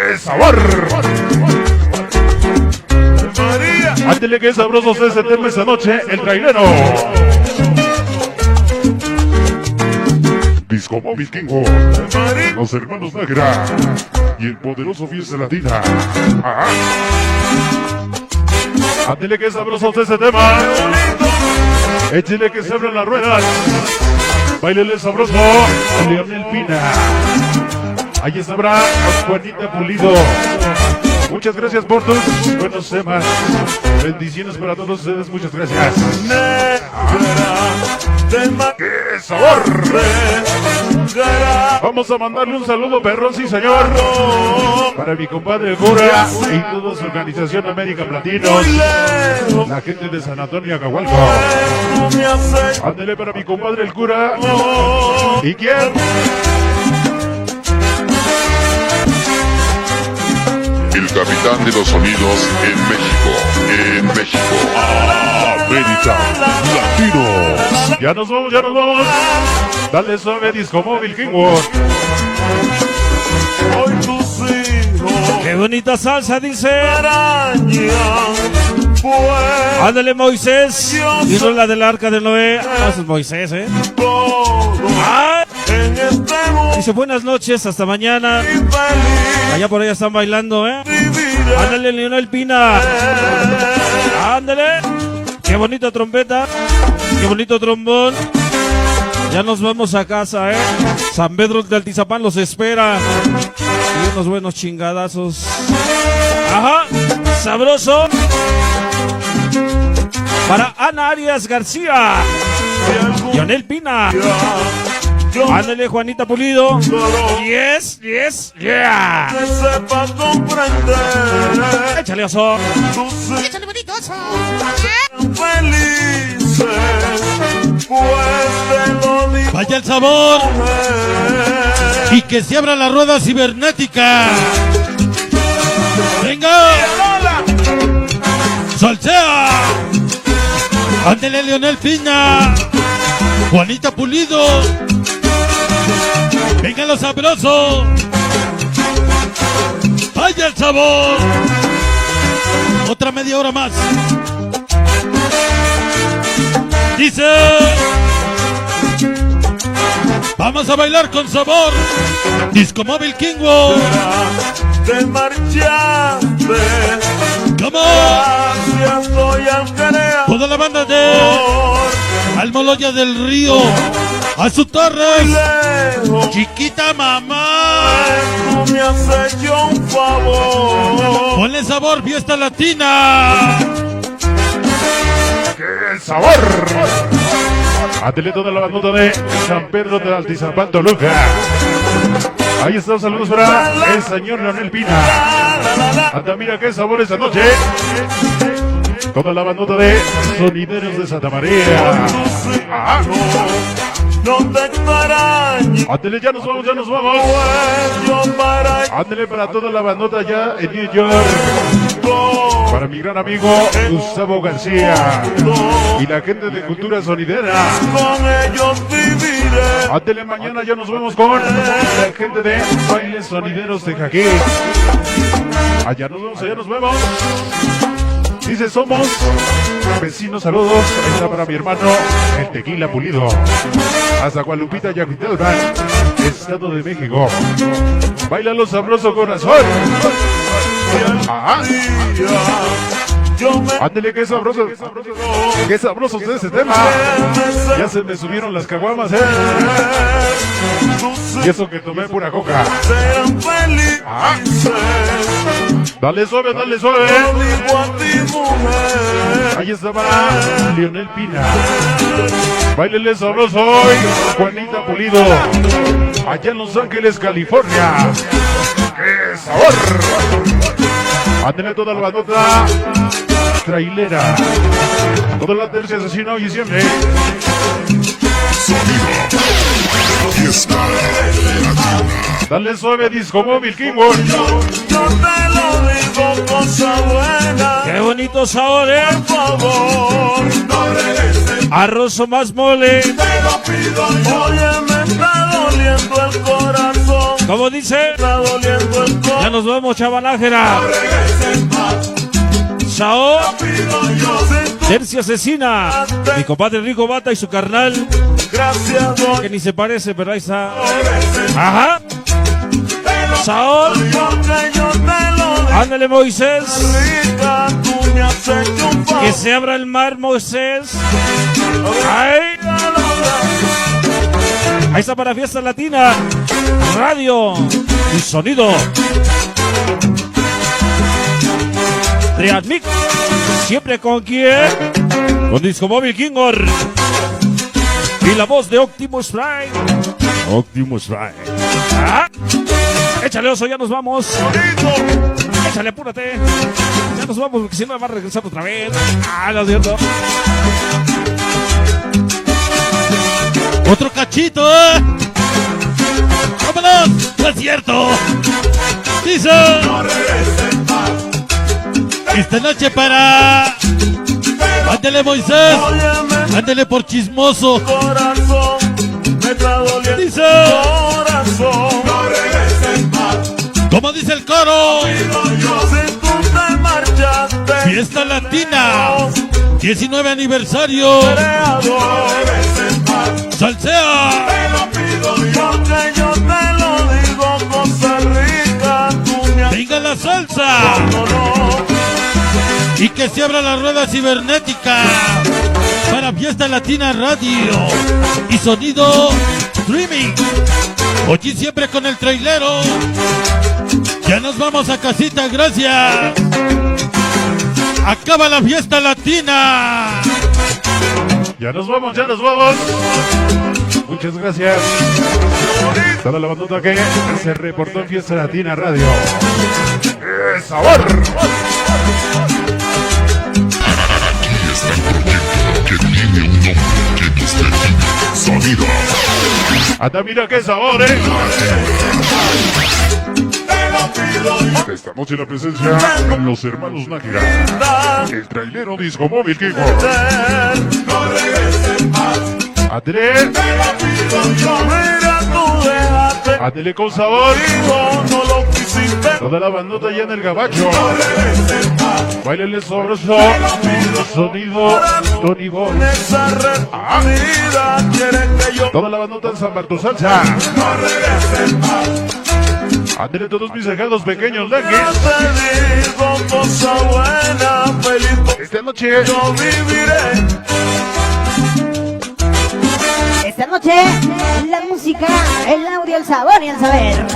¡Qué sabor! Ándele, qué sabroso es ese tema esta noche, el trailero. Disco Móvil Kingo, los hermanos Nájera y el poderoso Fiesta Latina. Ándele, qué sabroso es ese tema. Échele que se abran las ruedas. Bailele sabroso, Leonel Pina. Ahí estará Juanita Pulido. Muchas gracias por tus buenos temas. Bendiciones para todos ustedes, muchas gracias. ¡Qué sabor! Vamos a mandarle un saludo, perrón, sí señor, para mi compadre el cura y toda su organización América Platinos, la gente de San Antonio Acahualco. Ándele para mi compadre el cura. ¿Y quién? El capitán de los sonidos en México. América Latinos. Ya nos vamos, ya nos vamos. Dale suave, Disco Móvil Kingwood. Qué bonita salsa, dice. Ándale, Moisés. Y no la del arca de Noé. Ah, eso es Moisés, ¡ay! Dice buenas noches, hasta mañana. Allá por allá están bailando, Ándale, Leonel Pina. Ándale. Qué bonita trompeta. Qué bonito trombón. Ya nos vamos a casa, San Pedro de Altizapán los espera. Y unos buenos chingadazos. Ajá. Sabroso. Para Ana Arias García. Leonel Pina. Ándale, Juanita Pulido. Yes, yes, yeah. Échale oso. Échale bonito oso. Vaya el sabor. Y que se abra la rueda cibernética. Venga. Salsea. Ándele, Leonel Pina. Juanita Pulido. Venga lo sabroso. Vaya el sabor. Otra media hora más. Dice. Vamos a bailar con sabor. Disco Móvil Kingo. Te marchaste. ¿Cómo? Gracias, toda la banda de Almoloya del Río. A su Torres. Chiquita mamá. Tú me has hecho un favor. Ponle sabor, Fiesta Latina. ¡Qué sabor! Ándele toda la bandota de San Pedro de Altizapán, Toluca. Ahí están, saludos para el señor Leonel Pina. Anda, mira qué sabor esta noche. Toda la bandota de Sonideros de Santa María. No te extraño. Ándele, ya nos vamos, ya nos vamos. Ándele para toda la bandota ya en New York. Para mi gran amigo Gustavo García y la gente de Cultura Sonidera. Con ellos viviré. Ándele, mañana ya nos vemos con la gente de Bailes Sonideros de Jaquí. Allá nos vemos, allá nos vemos. Dice, somos vecinos, saludos. Ahí está para mi hermano, el Tequila Pulido. Hasta Gualupita, Yacuitelpan, Estado de México. Bailalo sabroso, corazón. Ándele, qué sabroso. Qué sabroso es ese tema. Ya se me subieron las caguamas, Y eso que tomé pura coca. Dale suave, dale suave. Ahí está para Leonel Pina. Báilele sabroso hoy, Juanita Pulido. Allá en Los Ángeles, California. ¡Qué sabor! A tener toda la bandota trailera. Toda la tercia asesina hoy y siempre. Dale suave, Disco Móvil Kingwood. Yo te lo digo, cosa buena. Qué bonito sabor, Por favor, no regreses. Arroz o más mole. Te lo pido yo. Oye, me está doliendo el corazón. Como dice, está doliendo el corazón. ya nos vamos, chavalajera. Sao, Tercia Asesina, mi compadre Rico Bata y su carnal, Gracias, don. que ni se parece, pero ahí está. Ajá. Sao, Porque yo te lo digo, ándale Moisés, rica, tú me has hecho un favor. que se abra el mar, Moisés. Ay. Ahí está para Fiesta Latina, radio y sonido. Readmic, siempre con quién, con Disco Móvil Kingor y la voz de Optimus Prime. Optimus Prime. Ah, échale oso, ya nos vamos. Échale, apúrate. Ya nos vamos porque si no me va a regresar otra vez. Ah, no es cierto. Otro cachito, ¿eh? ¡Vámonos! ¡No es cierto! ¡Dice! Esta noche para... ¡Ándele, Moisés! ¡Ándele por chismoso! Corazón, me está doliendo Dice... el corazón. ¿Cómo dice el coro? Si tú te marchaste, Fiesta Latina 19 aniversario creador, Salsea. porque yo te lo digo, Costa Rica, tú me has Venga la salsa y que se abra la rueda cibernética para Fiesta Latina Radio y sonido streaming. Oye, siempre con el trailero. Ya nos vamos a casita, gracias. Acaba la Fiesta Latina. Ya nos vamos, ya nos vamos. Muchas gracias. Toda la bandota que se reportó en Fiesta Latina Radio. ¡Qué sabor! Aquí está el proyecto que tiene un nombre que nos define. Sonido. Anda, mira qué sabor, Estamos en la presencia de los hermanos Nájera, el trailero Disco Móvil Kiko, Adre, mira, tú dejaste, Adele con sabor, no lo quisiste. toda la bandota allá en el gabacho, bailenle sabroso, sonido, Tony Boy, Esa repetida quiere que yo toda la bandota en San Marto Salsa, Adele todos mis sacados pequeños te digo cosa buena, feliz esta noche. yo viviré. Esta noche, la música, el audio, el sabor y el saber.